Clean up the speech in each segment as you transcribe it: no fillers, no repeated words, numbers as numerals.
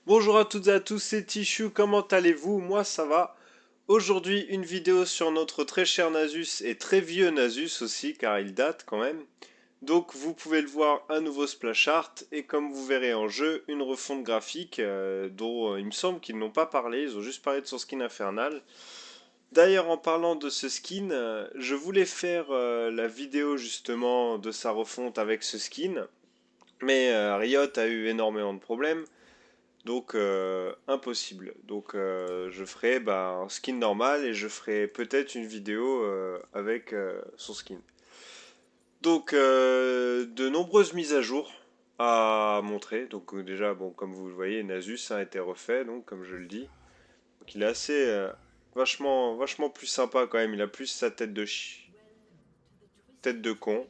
Bonjour à toutes et à tous, c'est Tichu, comment allez-vous? Moi ça va. Aujourd'hui une vidéo sur notre très cher Nasus et très vieux Nasus aussi car il date quand même. Donc vous pouvez le voir, un nouveau splash art et comme vous verrez en jeu, une refonte graphique dont il me semble qu'ils n'ont pas parlé, ils ont juste parlé de son skin infernal. D'ailleurs en parlant de ce skin, je voulais faire la vidéo justement de sa refonte avec ce skin. Mais Riot a eu énormément de problèmes. Donc impossible. Donc je ferai un skin normal et je ferai peut-être une vidéo avec son skin. Donc de nombreuses mises à jour à montrer. Donc déjà bon comme vous le voyez Nasus a été refait donc comme je le dis. Donc il est assez vachement plus sympa quand même. Il a plus sa tête de tête de con.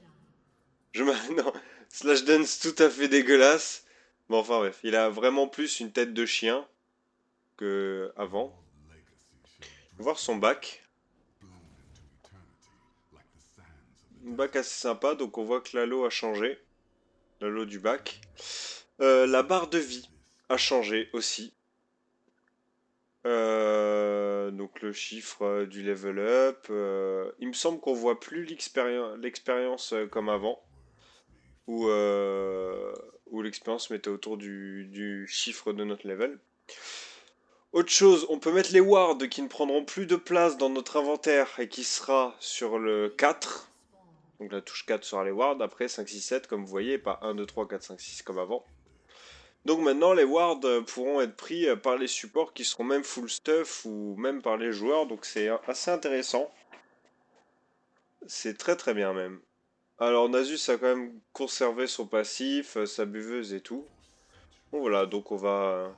Non, Slash Dance tout à fait dégueulasse. Bon enfin bref, il a vraiment plus une tête de chien que avant. Voir son bac. Un bac assez sympa, donc on voit que l'halo a changé. L'halo du bac. La barre de vie a changé aussi. Donc le chiffre du level up. Il me semble qu'on voit plus l'expérience comme avant. Où l'expérience mettait autour du chiffre de notre level. Autre chose, on peut mettre les wards qui ne prendront plus de place dans notre inventaire et qui sera sur le 4. Donc la touche 4 sera les wards, après 5, 6, 7 comme vous voyez, pas 1, 2, 3, 4, 5, 6 comme avant. Donc maintenant les wards pourront être pris par les supports qui seront même full stuff ou même par les joueurs, donc c'est assez intéressant. C'est très bien même. Alors Nasus a quand même conservé son passif, sa buveuse et tout. Bon voilà, donc on va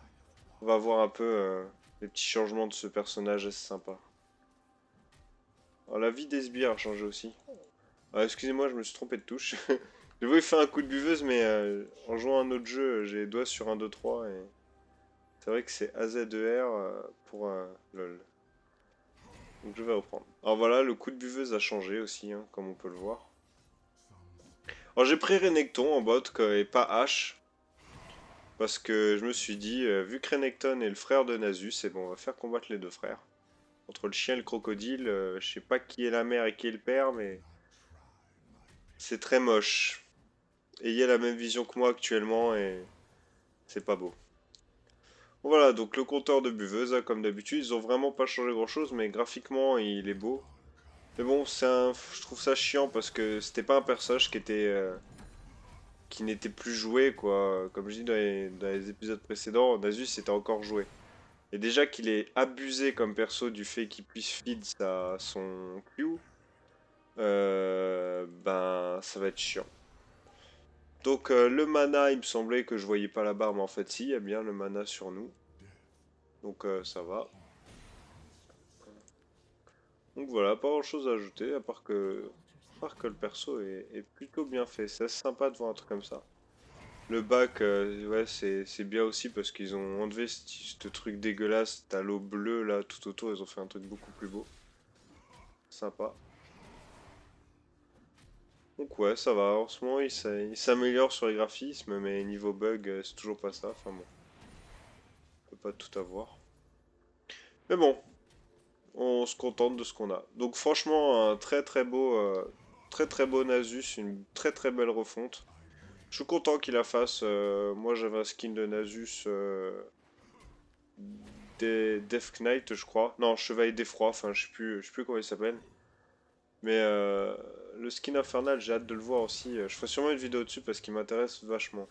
voir un peu les petits changements de ce personnage assez sympa. Alors la vie des sbires a changé aussi. Ah, excusez-moi, je me suis trompé de touche. J'ai voulu faire un coup de buveuse, mais en jouant à un autre jeu, j'ai les doigts sur 1, 2, 3. Et c'est vrai que c'est AZER pour LOL. Donc je vais reprendre. Alors voilà, le coup de buveuse a changé aussi, hein, comme on peut le voir. Alors j'ai pris Renekton en bot et pas H. Parce que je me suis dit, vu que Renekton est le frère de Nasus, c'est bon, on va faire combattre les deux frères. Entre le chien et le crocodile, je sais pas qui est la mère et qui est le père, mais c'est très moche. Et il a la même vision que moi actuellement et c'est pas beau. Bon, voilà, donc le compteur de buveuse, hein, comme d'habitude, ils ont vraiment pas changé grand chose, mais graphiquement il est beau. Mais bon, je trouve ça chiant parce que c'était pas un personnage qui n'était plus joué, quoi. Comme je dis dans les épisodes précédents, Nasus était encore joué. Et déjà qu'il est abusé comme perso du fait qu'il puisse feed son Q, ça va être chiant. Donc le mana, il me semblait que je voyais pas la barre, mais en fait si, il y a bien le mana sur nous. Donc ça va. Donc voilà, pas grand chose à ajouter, à part que le perso est plutôt bien fait. C'est assez sympa de voir un truc comme ça. Le bac, ouais, c'est bien aussi parce qu'ils ont enlevé ce truc dégueulasse, t'as l'eau bleue là tout autour, ils ont fait un truc beaucoup plus beau. Sympa. Donc ouais, ça va. En ce moment, il s'améliore sur les graphismes, mais niveau bug, c'est toujours pas ça. Enfin bon, on peut pas tout avoir. Mais bon, on se contente de ce qu'on a. Donc franchement, un très beau Nasus, une très belle refonte. Je suis content qu'il la fasse. Moi, j'avais un skin de Nasus des Death Knight, je crois. Non, Chevalier d'Effroi. Enfin, je sais plus comment il s'appelle. Mais le skin infernal, j'ai hâte de le voir aussi. Je ferai sûrement une vidéo dessus parce qu'il m'intéresse vachement.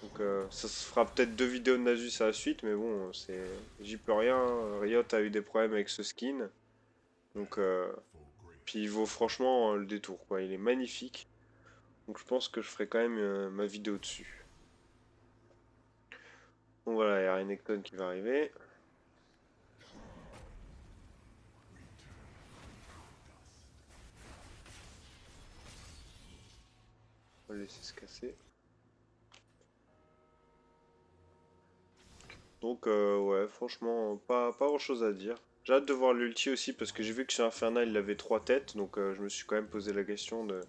Donc ça se fera peut-être deux vidéos de Nasus à la suite, mais bon, j'y peux rien. Riot a eu des problèmes avec ce skin. Donc puis il vaut franchement le détour, quoi. Il est magnifique. Donc je pense que je ferai quand même ma vidéo dessus. Donc voilà, il y a Renekton qui va arriver. On va le laisser se casser. Donc ouais, franchement, pas grand chose à dire. J'ai hâte de voir l'ulti aussi parce que j'ai vu que sur Infernal il avait 3 têtes. Donc je me suis quand même posé la question de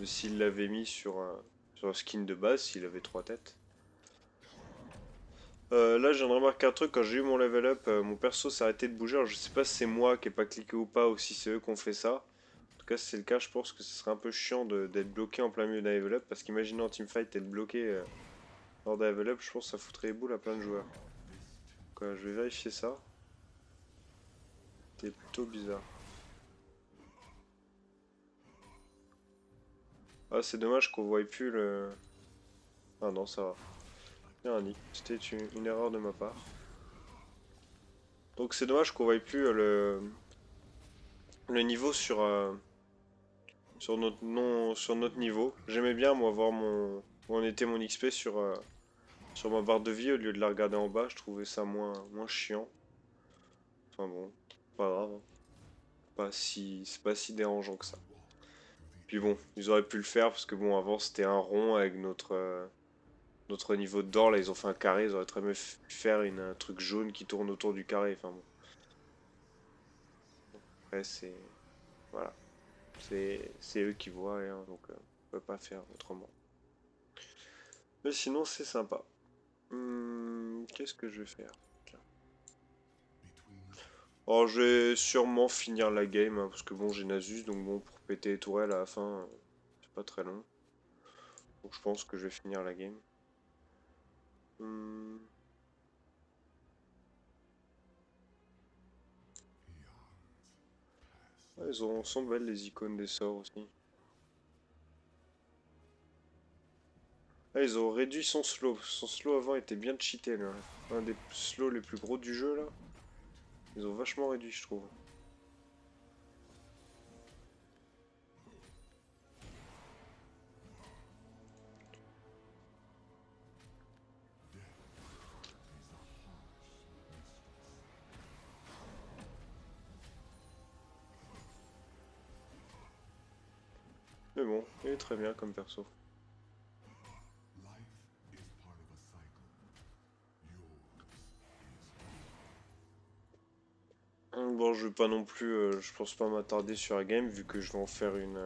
s'il l'avait mis sur un skin de base, s'il avait 3 têtes. Là, je viens de remarquer un truc, quand j'ai eu mon level up, mon perso s'est arrêté de bouger. Alors, je sais pas si c'est moi qui ai pas cliqué ou pas, ou si c'est eux qui ont fait ça. En tout cas, si c'est le cas, je pense que ce serait un peu chiant d'être bloqué en plein milieu d'un level up, parce qu'imaginez en teamfight être bloqué lors d'un level up, je pense que ça foutrait les boules à plein de joueurs. Donc, je vais vérifier ça. C'est plutôt bizarre. Ah, c'est dommage qu'on voie plus le... Ah non, ça va. Il y a un nick. C'était une erreur de ma part. Donc c'est dommage qu'on voie plus le niveau sur notre sur notre niveau. J'aimais bien moi voir où en était mon XP sur ma barre de vie au lieu de la regarder en bas. Je trouvais ça moins chiant. Enfin bon, pas grave, hein. C'est pas si dérangeant que ça. Puis bon, ils auraient pu le faire parce que bon, avant c'était un rond avec notre niveau d'or. Là, ils ont fait un carré. Ils auraient très bien pu faire un truc jaune qui tourne autour du carré. Enfin bon, après c'est voilà. C'est eux qui voient, hein, donc on peut pas faire autrement. Mais sinon, c'est sympa. Qu'est-ce que je vais faire? Tiens. Alors, je vais sûrement finir la game, hein, parce que bon, j'ai Nasus, donc bon, pour péter les tourelles à la fin, c'est pas très long. Donc je pense que je vais finir la game. Hum, ouais, sont belles les icônes des sorts aussi. Ah, ils ont réduit son slow. Son slow avant était bien cheaté, là. Un des slows les plus gros du jeu, là. Ils ont vachement réduit, je trouve. Mais bon, il est très bien comme perso. Bon, je vais pas non plus, je pense pas m'attarder sur la game vu que je vais en faire une.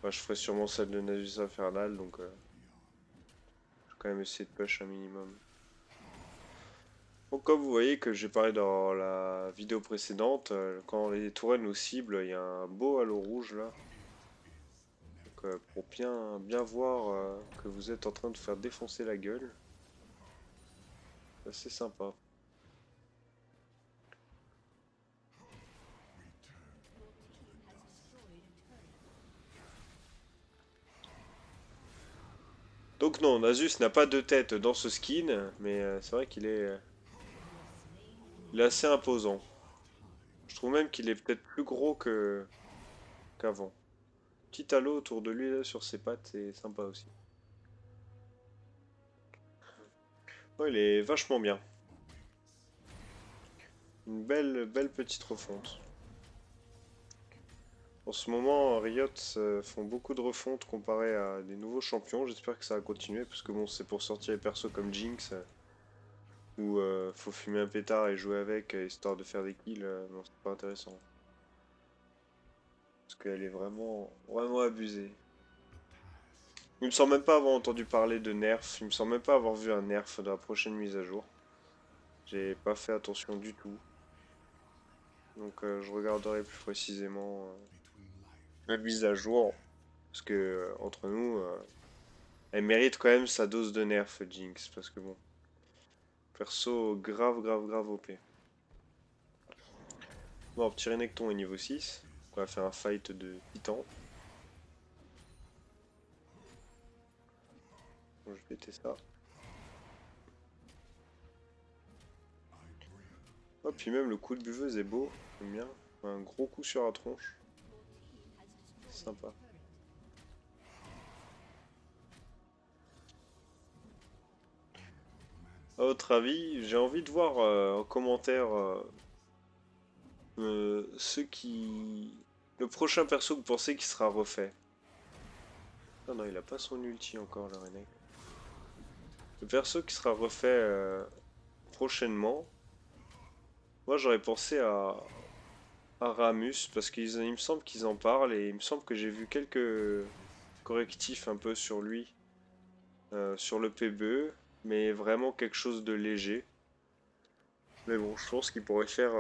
Bah, je ferai sûrement celle de Nasus Infernal, donc je vais quand même essayer de push un minimum. Donc, comme vous voyez que j'ai parlé dans la vidéo précédente, quand les tourelles nous ciblent, il y a un beau halo rouge là. Donc, pour bien voir que vous êtes en train de faire défoncer la gueule, c'est sympa. Donc non, Nasus n'a pas de tête dans ce skin, mais c'est vrai il est assez imposant. Je trouve même qu'il est peut-être plus gros qu'avant. Petit halo autour de lui là, sur ses pattes, c'est sympa aussi. Ouais, il est vachement bien. Une belle petite refonte. En ce moment, Riot font beaucoup de refontes comparé à des nouveaux champions. J'espère que ça va continuer parce que bon, c'est pour sortir les persos comme Jinx où faut fumer un pétard et jouer avec histoire de faire des kills. Non, c'est pas intéressant parce qu'elle est vraiment abusée. Il me semble même pas avoir entendu parler de nerf. Il me semble même pas avoir vu un nerf dans la prochaine mise à jour. J'ai pas fait attention du tout. Donc je regarderai plus précisément la mise à jour. Parce que entre nous, elle mérite quand même sa dose de nerf, Jinx. Parce que bon, perso grave OP. Bon, petit Renekton est niveau 6. On va faire un fight de titan. Bon, je vais péter ça. Oh, puis même le coup de buveuse est beau. J'aime bien. Un gros coup sur la tronche. Sympa. À votre avis, j'ai envie de voir en commentaire ceux qui... Le prochain perso que vous pensez qui sera refait. Ah non, il a pas son ulti encore, le Renek. Le perso qui sera refait prochainement. Moi, j'aurais pensé à Ramus, parce qu'il me semble qu'ils en parlent, et il me semble que j'ai vu quelques correctifs un peu sur lui, sur le PBE. mais vraiment quelque chose de léger. Mais bon, je pense qu'il pourrait faire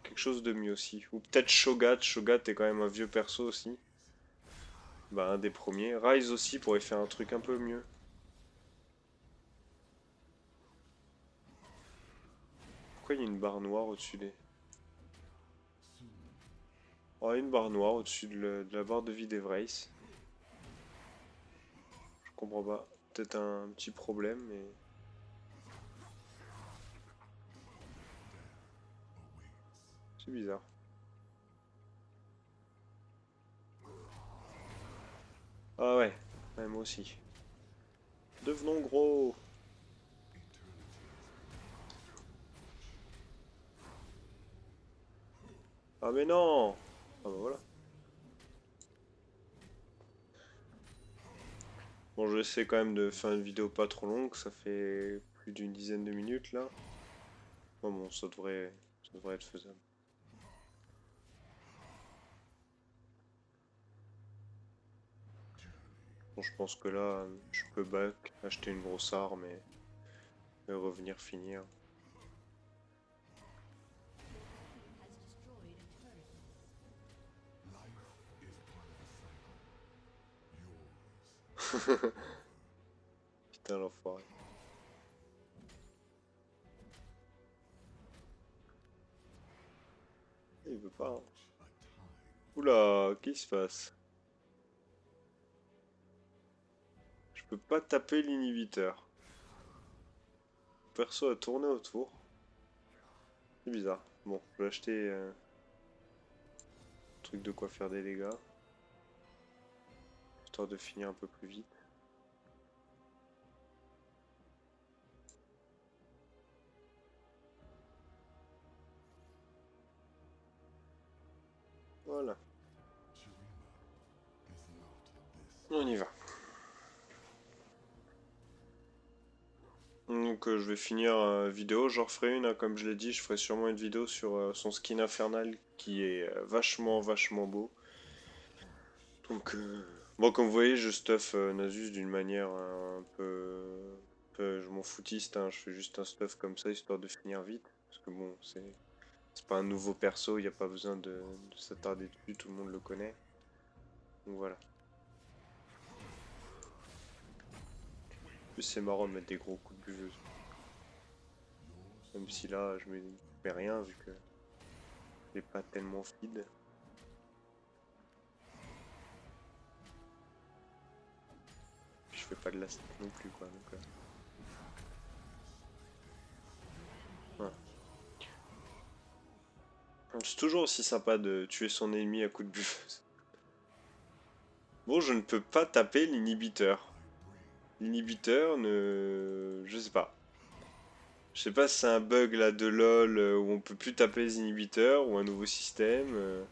quelque chose de mieux aussi. Ou peut-être Shogat. Shogat est quand même un vieux perso aussi. Bah, un des premiers. Rise aussi pourrait faire un truc un peu mieux. Pourquoi il y a une barre noire au-dessus des... Oh, il y a une barre noire au-dessus de la barre de vie d'Evrace. Je comprends pas. Peut-être un petit problème, mais... C'est bizarre. Ah ouais, ouais, moi aussi. Devenons gros. Ah mais non. Ah bah voilà. Bon, je vais essayer quand même de faire une vidéo pas trop longue, ça fait plus d'une dizaine de minutes là. Bon, ça devrait être faisable. Bon, je pense que là, je peux back, acheter une grosse arme et revenir finir. Putain, l'enfoiré. Il veut pas, hein. Oula, qu'est-ce qui se passe? Je peux pas taper l'inhibiteur. Perso a tourné autour. C'est bizarre. Bon, je vais acheter un truc de quoi faire des dégâts. Histoire de finir un peu plus vite. Voilà, on y va. Donc je vais finir vidéo, j'en referai une, hein, comme je l'ai dit, je ferai sûrement une vidéo sur son skin infernal qui est vachement beau. Donc bon, comme vous voyez, je stuff Nasus d'une manière je m'en foutiste, hein, je fais juste un stuff comme ça histoire de finir vite. Parce que bon, c'est pas un nouveau perso, il n'y a pas besoin de s'attarder dessus, tout le monde le connaît. Donc voilà. En plus c'est marrant de mettre des gros coups de buveuse. Même si là je mets rien vu que il est pas tellement feed. Je fais pas de la stick non plus quoi. Donc, voilà. C'est toujours aussi sympa de tuer son ennemi à coups de buffeuse. Bon, je ne peux pas taper l'inhibiteur. L'inhibiteur ne... Je sais pas. Je sais pas si c'est un bug là de LoL où on peut plus taper les inhibiteurs ou un nouveau système.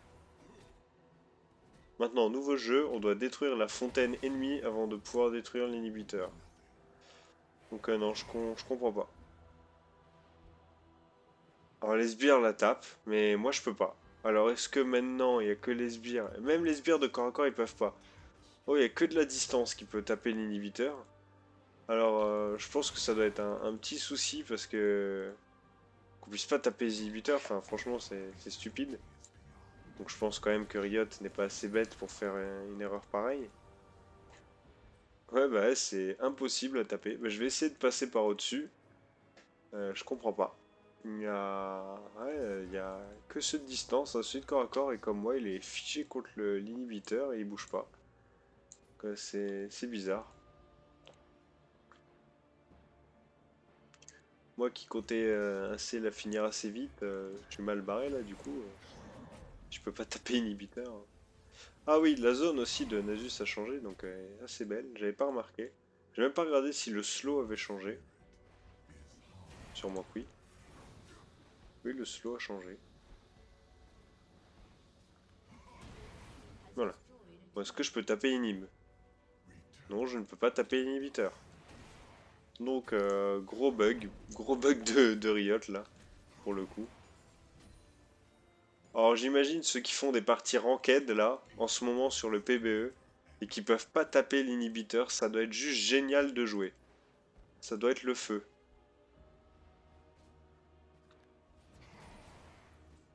Maintenant, nouveau jeu, on doit détruire la fontaine ennemie avant de pouvoir détruire l'inhibiteur. Donc non, je comprends pas. Alors les sbires la tapent, mais moi je peux pas. Alors est-ce que maintenant il y a que les sbires, même les sbires de corps à corps ils peuvent pas. Oh, il y a que de la distance qui peut taper l'inhibiteur. Alors je pense que ça doit être un petit souci parce que qu'on puisse pas taper les inhibiteurs, enfin franchement c'est stupide. Donc je pense quand même que Riot n'est pas assez bête pour faire une erreur pareille. Ouais bah ouais, c'est impossible à taper. Bah, je vais essayer de passer par au-dessus. Je comprends pas. Il y a que ceux de distance, hein, celui de corps à corps, et comme moi, il est fiché contre l'inhibiteur et il bouge pas. C'est bizarre. Moi qui comptais assez la finir assez vite, je suis mal barré là, du coup, je peux pas taper inhibiteur. Ah oui, la zone aussi de Nasus a changé, donc elle est assez belle, j'avais pas remarqué. J'ai même pas regardé si le slow avait changé. Sûrement que oui. Oui, le slow a changé. Voilà. Bon, est-ce que je peux taper inhib? Non, je ne peux pas taper inhibiteur. Donc gros bug de Riot là, pour le coup. Alors j'imagine ceux qui font des parties ranked là, en ce moment sur le PBE, et qui peuvent pas taper l'inhibiteur, ça doit être juste génial de jouer. Ça doit être le feu.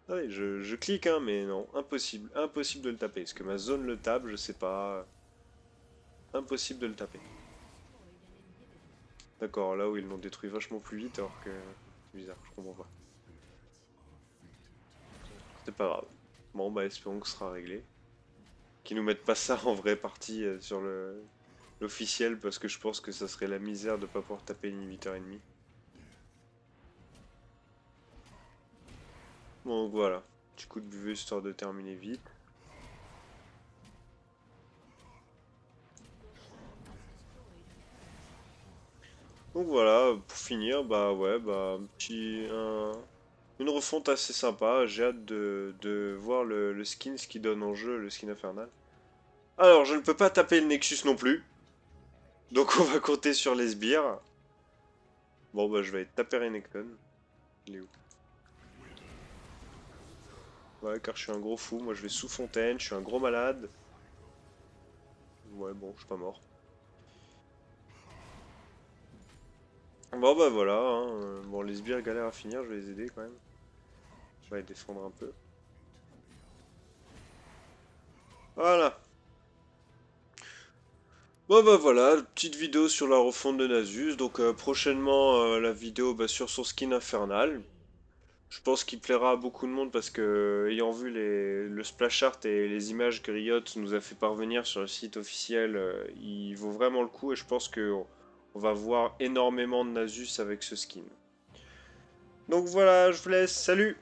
Ah oui, je clique, hein, mais non, impossible. Impossible de le taper. Est-ce que ma zone le tape? Je sais pas. Impossible de le taper. D'accord, là où ils l'ont détruit vachement plus vite, alors que... C'est bizarre, je comprends pas. C'est pas grave. Bon, bah espérons que ce sera réglé. Qu'ils nous mettent pas ça en vraie partie sur l'officiel, parce que je pense que ça serait la misère de pas pouvoir taper l'inhibiteur ennemi. Bon, donc voilà. Petit coup de buveux histoire de terminer vite. Donc voilà, pour finir, bah ouais, bah une refonte assez sympa. J'ai hâte de voir le skin, ce qu'il donne en jeu, le skin infernal. Alors, je ne peux pas taper le Nexus non plus. Donc on va compter sur les sbires. Bon bah je vais taper Renekton. Il est où? Ouais, car je suis un gros fou. Moi je vais sous fontaine, je suis un gros malade. Ouais, bon, je suis pas mort. Bon bah voilà, hein. Bon, les sbires galèrent à finir, je vais les aider quand même. Je vais les défendre un peu. Voilà. Bon bah voilà, petite vidéo sur la refonte de Nasus. Donc prochainement la vidéo bah, sur son skin infernal. Je pense qu'il plaira à beaucoup de monde parce que ayant vu le splash art et les images que Riot nous a fait parvenir sur le site officiel, il vaut vraiment le coup et je pense que on va voir énormément de Nasus avec ce skin. Donc voilà, je vous laisse, salut!